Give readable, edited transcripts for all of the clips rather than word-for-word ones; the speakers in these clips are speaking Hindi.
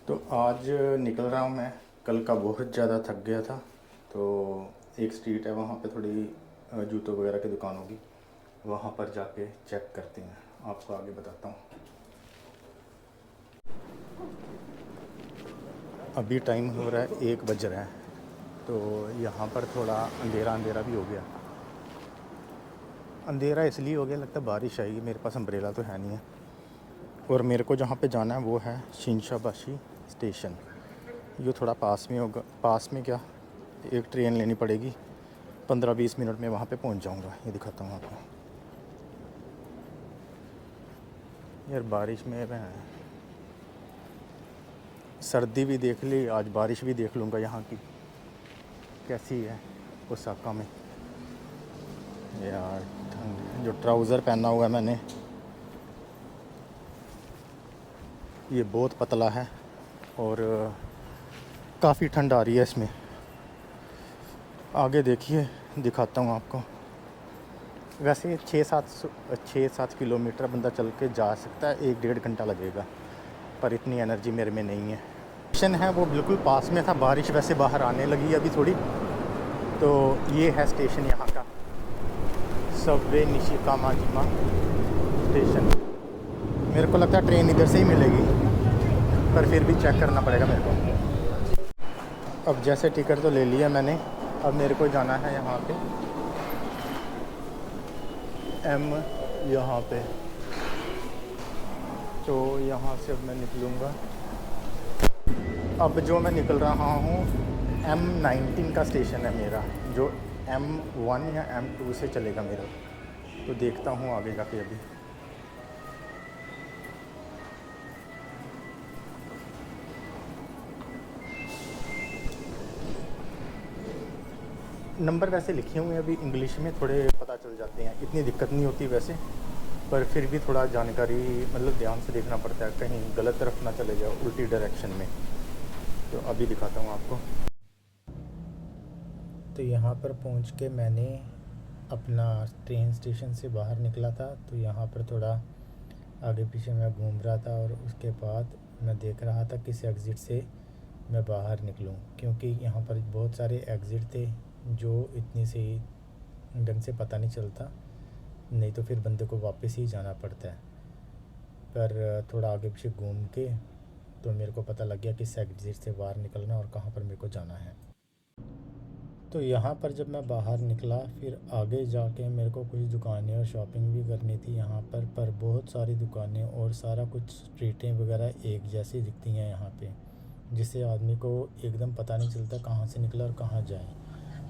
तो आज निकल रहा हूँ मैं। कल का बहुत ज़्यादा थक गया था। तो एक स्ट्रीट है वहाँ पे थोड़ी जूतों वगैरह की दुकान होगी, वहाँ पर जाके चेक करते हैं, आपको आगे बताता हूँ। अभी टाइम हो रहा है 1 बज रहा है, तो यहाँ पर थोड़ा अंधेरा अंधेरा भी हो गया। अंधेरा इसलिए हो गया, लगता है बारिश आएगी। मेरे पास अम्ब्रेला तो है नहीं है। और मेरे को जहाँ पे जाना है वो है शिनशाबाशी स्टेशन। ये थोड़ा पास में होगा, पास में क्या, एक ट्रेन लेनी पड़ेगी। 15-20 मिनट में वहाँ पे पहुँच जाऊँगा। ये दिखाता हूँ आपको। यार बारिश में मैं सर्दी भी देख ली, आज बारिश भी देख लूँगा यहाँ की कैसी है ओसाका में। यार ठंड, जो ट्राउज़र पहना हुआ है मैंने ये बहुत पतला है और काफ़ी ठंड आ रही है इसमें। आगे देखिए, दिखाता हूँ आपको। वैसे 6-7 किलोमीटर बंदा चल के जा सकता है, 1-1.5 घंटा लगेगा, पर इतनी एनर्जी मेरे में नहीं है। स्टेशन है वो बिल्कुल पास में था। बारिश वैसे बाहर आने लगी अभी थोड़ी। तो ये है स्टेशन यहाँ का, सबवे निशिकामाजिमा स्टेशन। मेरे को लगता है ट्रेन इधर से ही मिलेगी, पर फिर भी चेक करना पड़ेगा मेरे को। अब जैसे टिकट तो ले लिया मैंने, अब मेरे को जाना है यहाँ पे यहाँ पे। तो यहाँ से अब मैं निकलूँगा। अब जो मैं निकल रहा हूँ M19 का स्टेशन है मेरा, जो M1 या M2 से चलेगा मेरा। तो देखता हूँ आगे जाके। अभी नंबर वैसे लिखे हुए हैं, अभी इंग्लिश में थोड़े पता चल जाते हैं, इतनी दिक्कत नहीं होती वैसे, पर फिर भी थोड़ा जानकारी मतलब ध्यान से देखना पड़ता है, कहीं गलत तरफ ना चले जाओ, उल्टी डायरेक्शन में। तो अभी दिखाता हूँ आपको। तो यहाँ पर पहुँच के मैंने अपना ट्रेन स्टेशन से बाहर निकला था। तो यहाँ पर थोड़ा आगे पीछे मैं घूम रहा था और उसके बाद मैं देख रहा था किस एग्ज़िट से मैं बाहर निकलूँ, क्योंकि यहाँ पर बहुत सारे एग्ज़िट थे जो इतनी सही ढंग से पता नहीं चलता, नहीं तो फिर बंदे को वापस ही जाना पड़ता है। पर थोड़ा आगे पीछे घूम के तो मेरे को पता लग गया किस एग्ज़िट से बाहर निकलना और कहाँ पर मेरे को जाना है। तो यहाँ पर जब मैं बाहर निकला, फिर आगे जाके मेरे को कुछ दुकानें और शॉपिंग भी करनी थी यहाँ पर बहुत सारी दुकानें और सारा कुछ स्ट्रीटें वगैरह एक जैसी दिखती हैं यहाँ पे, जिससे आदमी को एकदम पता नहीं चलता कहाँ से निकला और कहाँ जाए।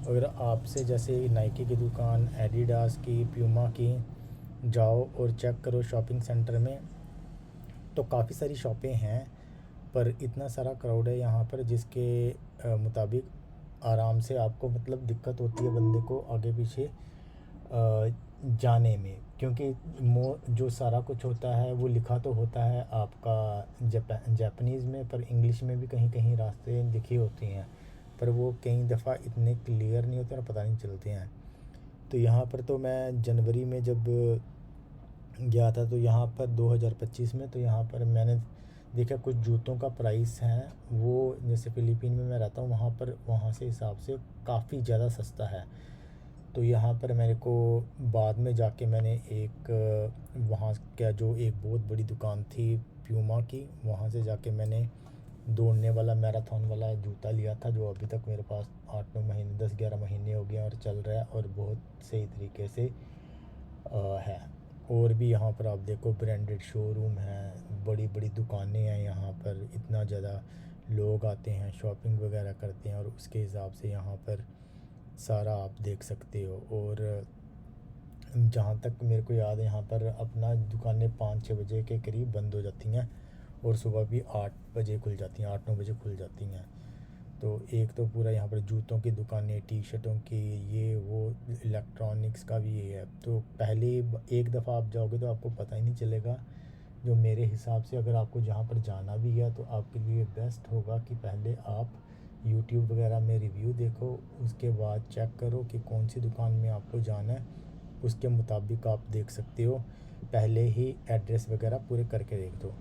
अगर आपसे जैसे नाइकी की दुकान, एडिडास की, प्यूमा की जाओ और चेक करो शॉपिंग सेंटर में, तो काफ़ी सारी शॉपें हैं, पर इतना सारा क्राउड है यहाँ पर जिसके मुताबिक आराम से आपको मतलब दिक्कत होती है बंदे को आगे पीछे जाने में, क्योंकि जो सारा कुछ होता है वो लिखा तो होता है आपका जापानीज़ में, पर इंग्लिश में भी कहीं कहीं रास्ते लिखे होते हैं, पर वो कई दफ़ा इतने क्लियर नहीं होते और पता नहीं चलते हैं। तो यहाँ पर तो मैं जनवरी में जब गया था, तो यहाँ पर 2025 में, तो यहाँ पर मैंने देखा कुछ जूतों का प्राइस है वो, जैसे फ़िलीपीन में मैं रहता हूँ वहाँ पर, वहाँ से हिसाब से काफ़ी ज़्यादा सस्ता है। तो यहाँ पर मेरे को बाद में जाके मैंने एक वहाँ क्या जो एक बहुत बड़ी दुकान थी प्यूमा की, वहाँ से जाके मैंने दौड़ने वाला मैराथन वाला जूता लिया था, जो अभी तक मेरे पास 8-9 महीने 10-11 महीने हो गए और चल रहा है और बहुत सही तरीके से है। और भी यहाँ पर आप देखो ब्रांडेड शोरूम है, बड़ी बड़ी दुकानें हैं यहाँ पर, इतना ज़्यादा लोग आते हैं शॉपिंग वगैरह करते हैं, और उसके हिसाब से यहाँ पर सारा आप देख सकते हो। और जहाँ तक मेरे को याद है यहाँ पर अपना दुकानें 5-6 बजे के करीब बंद हो जाती हैं और सुबह भी 8 बजे खुल जाती हैं, 8-9 बजे खुल जाती हैं। तो एक तो पूरा यहाँ पर जूतों की दुकानें, टी शर्टों की, ये वो, इलेक्ट्रॉनिक्स का भी ये है। तो पहले एक दफ़ा आप जाओगे तो आपको पता ही नहीं चलेगा। जो मेरे हिसाब से अगर आपको जहाँ पर जाना भी है तो आपके लिए बेस्ट होगा कि पहले आप यूट्यूब वगैरह में रिव्यू देखो, उसके बाद चेक करो कि कौन सी दुकान में आपको जाना है, उसके मुताबिक आप देख सकते हो। पहले ही एड्रेस वगैरह पूरे करके देख दो,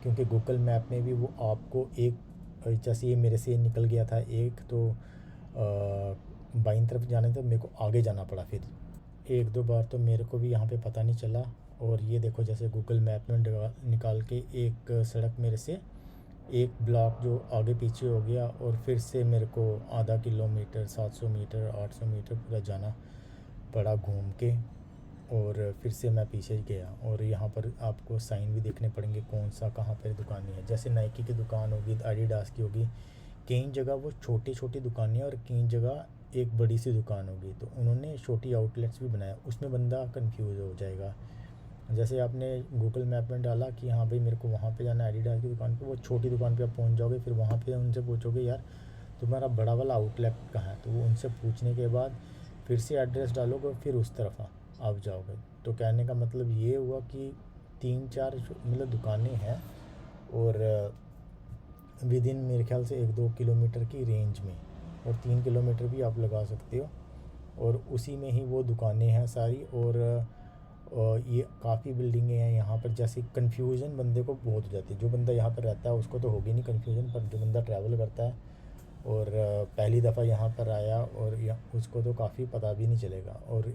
क्योंकि गूगल मैप में भी वो आपको एक जैसे ये मेरे से निकल गया था एक तो बाईं तरफ जाने तो मेरे को आगे जाना पड़ा, फिर एक दो बार तो मेरे को भी यहाँ पे पता नहीं चला। और ये देखो जैसे गूगल मैप में निकाल के एक सड़क मेरे से एक ब्लॉक जो आगे पीछे हो गया, और फिर से मेरे को आधा किलोमीटर 700 मीटर 800 मीटर पूरा जाना पड़ा घूम के, और फिर से मैं पीछे गया। और यहाँ पर आपको साइन भी देखने पड़ेंगे कौन सा कहाँ पर दुकानें हैं। जैसे नाइकी की दुकान होगी, एडिडास की होगी, कई जगह वो छोटी छोटी दुकानें और कई जगह एक बड़ी सी दुकान होगी, तो उन्होंने छोटी आउटलेट्स भी बनाया, उसमें बंदा कंफ्यूज हो जाएगा। जैसे आपने गूगल मैप में डाला कि हाँ भाई मेरे को वहाँ पे जाना है एडिडास की दुकान पे, वो छोटी दुकान पे आप पहुँच जाओगे, फिर वहाँ पे उनसे पूछोगे यार तुम्हारा बड़ा वाला आउटलेट कहाँ है, तो वो उनसे पूछने के बाद फिर से एड्रेस डालोगे और फिर उस तरफ आप जाओगे। तो कहने का मतलब ये हुआ कि 3-4 मतलब दुकानें हैं, और विद इन मेरे ख्याल से 1-2 किलोमीटर की रेंज में, और 3 किलोमीटर भी आप लगा सकते हो, और उसी में ही वो दुकानें हैं सारी। और ये काफ़ी बिल्डिंगें हैं यहाँ पर। जैसे कन्फ्यूज़न बंदे को बहुत हो जाती है, जो बंदा यहाँ पर रहता है उसको तो होगी नहीं कन्फ्यूज़न, पर जो बंदा ट्रैवल करता है और पहली दफ़ा यहाँ पर आया और उसको तो काफ़ी पता भी नहीं चलेगा। और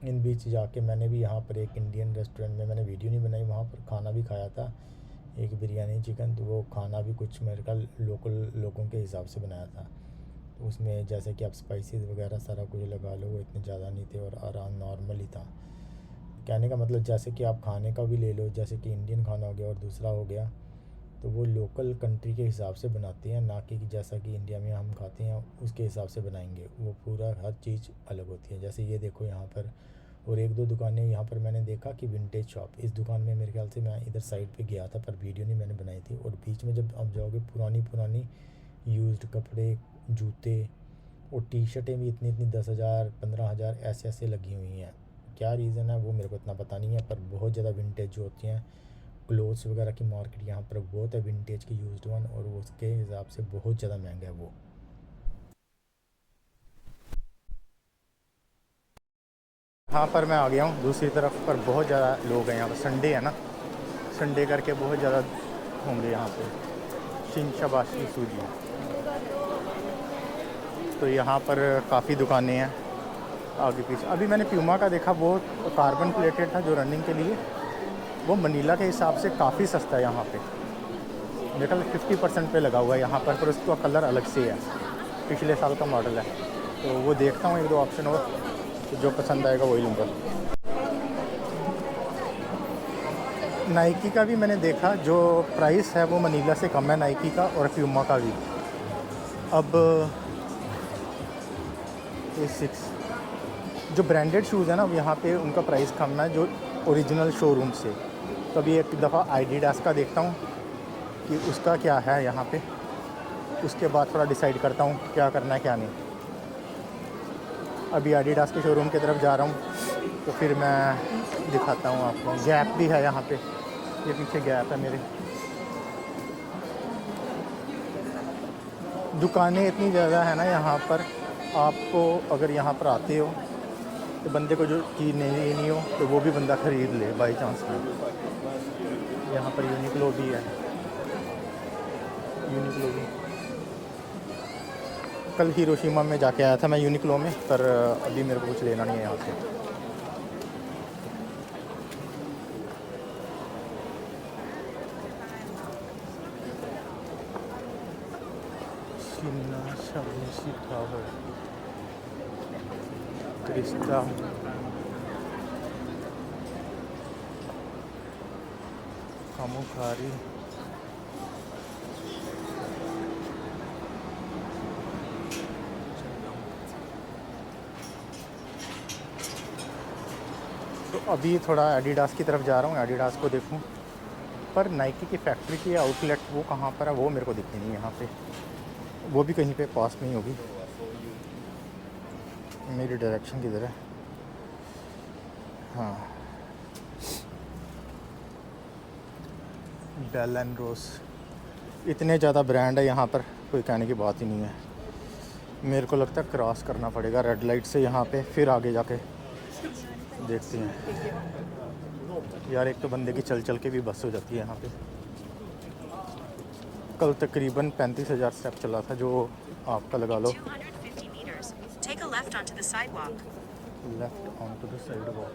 इन बीच जाके मैंने भी यहाँ पर एक इंडियन रेस्टोरेंट में मैंने वीडियो नहीं बनाई, वहाँ पर खाना भी खाया था, एक बिरयानी चिकन, तो वो खाना भी कुछ मेरे का लोकल लोगों के हिसाब से बनाया था। तो उसमें जैसे कि आप स्पाइसेस वगैरह सारा कुछ लगा लो, वो इतने ज़्यादा नहीं थे और आराम नॉर्मल ही था। कहने का मतलब जैसे कि आप खाने का भी ले लो, जैसे कि इंडियन खाना हो गया और दूसरा हो गया, तो वो लोकल कंट्री के हिसाब से बनाते हैं, ना कि जैसा कि इंडिया में हम खाते हैं उसके हिसाब से बनाएंगे। वो पूरा हर चीज़ अलग होती है। जैसे ये देखो यहाँ पर, और 1-2 दुकानें यहाँ पर मैंने देखा कि विंटेज शॉप, इस दुकान में मेरे ख्याल से मैं इधर साइड पे गया था पर वीडियो नहीं मैंने बनाई थी। और बीच में जब आप जाओगे पुरानी यूज्ड कपड़े, जूते और टी शर्टें भी इतनी 10,000 15,000 ऐसे लगी हुई हैं। क्या रीज़न है वो मेरे को इतना पता नहीं है, पर बहुत ज़्यादा विंटेज जो होती हैं क्लोथ्स वगैरह की मार्केट यहाँ पर बहुत है, विंटेज की यूज्ड वन, और वो उसके हिसाब से बहुत ज़्यादा महंगा है वो। यहाँ पर मैं आ गया हूँ दूसरी तरफ, पर बहुत ज़्यादा लोग हैं यहाँ पर, संडे है ना, संडे करके बहुत ज़्यादा होंगे यहाँ पे। शिनशाबाशी सूजी, तो यहाँ पर काफ़ी दुकानें हैं आगे पीछे। अभी मैंने प्यूमा का देखा, वो कार्बन प्लेटेड था जो रनिंग के लिए, वो मनीला के हिसाब से काफ़ी सस्ता है यहाँ पे। मेरे ख्याल 50% पे लगा हुआ है यहाँ पर उसका कलर अलग से है, पिछले साल का मॉडल है। तो वो देखता हूँ 1-2 ऑप्शन और, तो जो पसंद आएगा वही लूँगा। नाइकी का भी मैंने देखा, जो प्राइस है वो मनीला से कम है नाइकी का, और प्यूमा का भी। अब A6 जो ब्रांडेड शूज़ है ना, यहाँ पे उनका प्राइस कम है जो ओरिजिनल शोरूम से। तो अभी एक दफ़ा एडिडास का देखता हूँ कि उसका क्या है यहाँ पे, उसके बाद थोड़ा डिसाइड करता हूँ क्या करना है क्या नहीं। अभी एडिडास के शोरूम की तरफ जा रहा हूँ, तो फिर मैं दिखाता हूँ आपको। गैप भी है यहाँ पे, ये पीछे गैप है मेरे। दुकानें इतनी ज़्यादा है ना यहाँ पर, आपको अगर यहाँ पर आते हो तो बंदे को जो चीज़ नहीं हो तो वो भी बंदा ख़रीद ले बाई चांस में। यहाँ पर यूनिक्लो भी है, यूनिक्लो भी। कल हिरोशिमा में जाके आया था मैं यूनिक्लो में, पर अभी मेरे को कुछ लेना नहीं है यहाँ से। शिनाशाबुशी टावर, क्रिस्टा, कामुखारी, तो अभी थोड़ा एडिडास की तरफ जा रहा हूँ, एडिडास को देखूँ। पर नाइकी की फैक्ट्री की आउटलेट वो कहाँ पर है वो मेरे को दिखी नहीं यहाँ पे, वो भी कहीं पे पास में ही होगी। मेरी डायरेक्शन किधर है? हाँ, बेल एंड रोस। इतने ज़्यादा ब्रांड है यहाँ पर, कोई कहने की बात ही नहीं है। मेरे को लगता है क्रॉस करना पड़ेगा रेड लाइट से यहाँ पे, फिर आगे जाके देखते हैं। यार एक तो बंदे की चल चल के भी बस हो जाती है यहाँ पे। कल तकरीबन 35,000 स्टेप चला था, जो आपका लगा लो 250 meters, take a left onto the sidewalk. Left onto the sidewalk.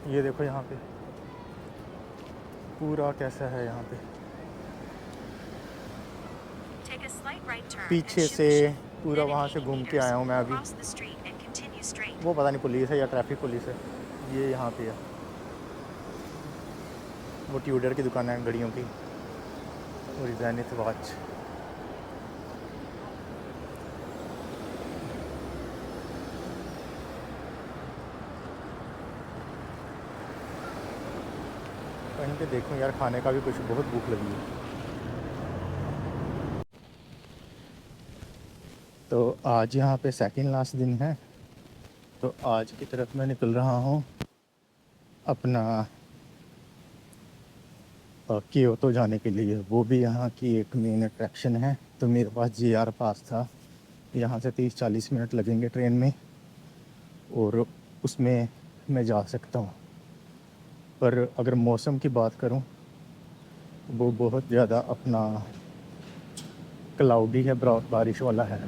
ये देखो यहाँ पे पूरा कैसा है यहाँ पे, Take a slight right turn पीछे and से shift. पूरा Then वहाँ in से 80 घूम के meters, आया हूँ मैं अभी। cross the street and continue straight. वो पता नहीं पुलिस है या ट्रैफिक पुलिस है, ये यहाँ पे है। वो ट्यूडर की दुकान है घड़ियों की, और ज़ेनिथ वॉच। कहीं पे देखूं यार, खाने का भी कुछ, बहुत भूख लगी है। तो आज यहाँ पे सेकंड लास्ट दिन है, तो आज की तरफ मैं निकल रहा हूँ अपना क्योतो जाने के लिए। वो भी यहाँ की एक मेन अट्रैक्शन है। तो मेरे पास GR पास था, यहाँ से 30-40 मिनट लगेंगे ट्रेन में, और उसमें मैं जा सकता हूँ। पर अगर मौसम की बात करूँ, वो बहुत ज़्यादा अपना क्लाउडी है, बारिश वाला है।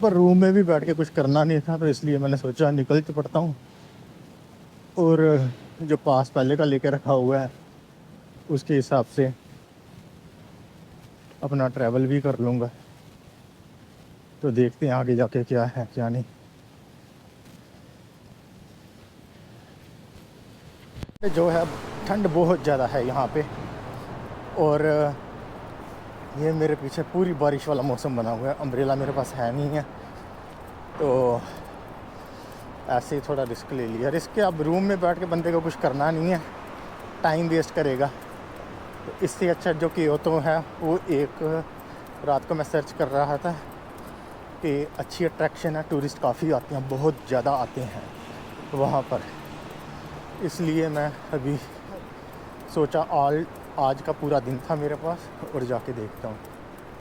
पर रूम में भी बैठ के कुछ करना नहीं था, तो इसलिए मैंने सोचा निकल तो पड़ता हूँ, और जो पास पहले का लेके रखा हुआ है उसके हिसाब से अपना ट्रैवल भी कर लूँगा। तो देखते हैं आगे जाके क्या है क्या नहीं। जो है ठंड बहुत ज़्यादा है यहाँ पे, और ये मेरे पीछे पूरी बारिश वाला मौसम बना हुआ है। अम्ब्रेला मेरे पास है नहीं है, तो ऐसे ही थोड़ा रिस्क ले लिया। रिस्क के, अब रूम में बैठ के बंदे को कुछ करना नहीं है, टाइम वेस्ट करेगा। तो इससे अच्छा जो क्योतो है, वो एक रात को मैं सर्च कर रहा था कि अच्छी अट्रैक्शन है, टूरिस्ट काफ़ी आते हैं, बहुत ज़्यादा आते हैं वहाँ पर। इसलिए मैं अभी सोचा आज का पूरा दिन था मेरे पास, और जाके देखता हूँ।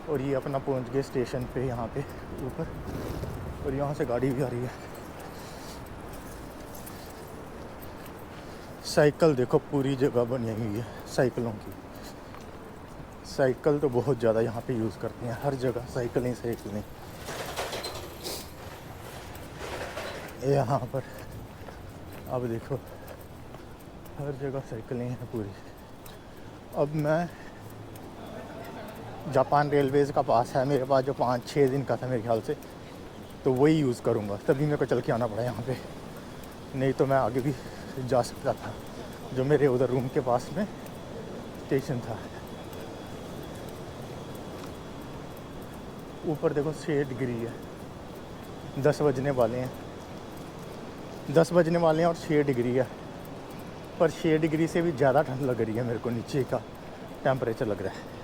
और ये अपना पहुँच गए स्टेशन पे यहाँ पे ऊपर, और यहाँ से गाड़ी भी आ रही है। साइकिल देखो पूरी जगह बनी हुई है साइकिलों की। साइकिल तो बहुत ज़्यादा यहाँ पे यूज़ करते हैं, हर जगह साइकिल ही साइकिल। यहाँ पर अब देखो हर जगह साइकिलें हैं पूरी। अब मैं जापान रेलवेज़ का पास है मेरे पास, जो 5-6 दिन का था मेरे ख्याल से, तो वही यूज़ करूँगा। तभी मेरे को चल के आना पड़ा यहाँ पे, नहीं तो मैं आगे भी जा सकता था, जो मेरे उधर रूम के पास में स्टेशन था। ऊपर देखो 6 डिग्री है, 10 बजने वाले हैं, 10 बजने वाले हैं और 6 डिग्री है। पर 6 डिग्री से भी ज़्यादा ठंड लग रही है मेरे को, नीचे का टेम्परेचर लग रहा है।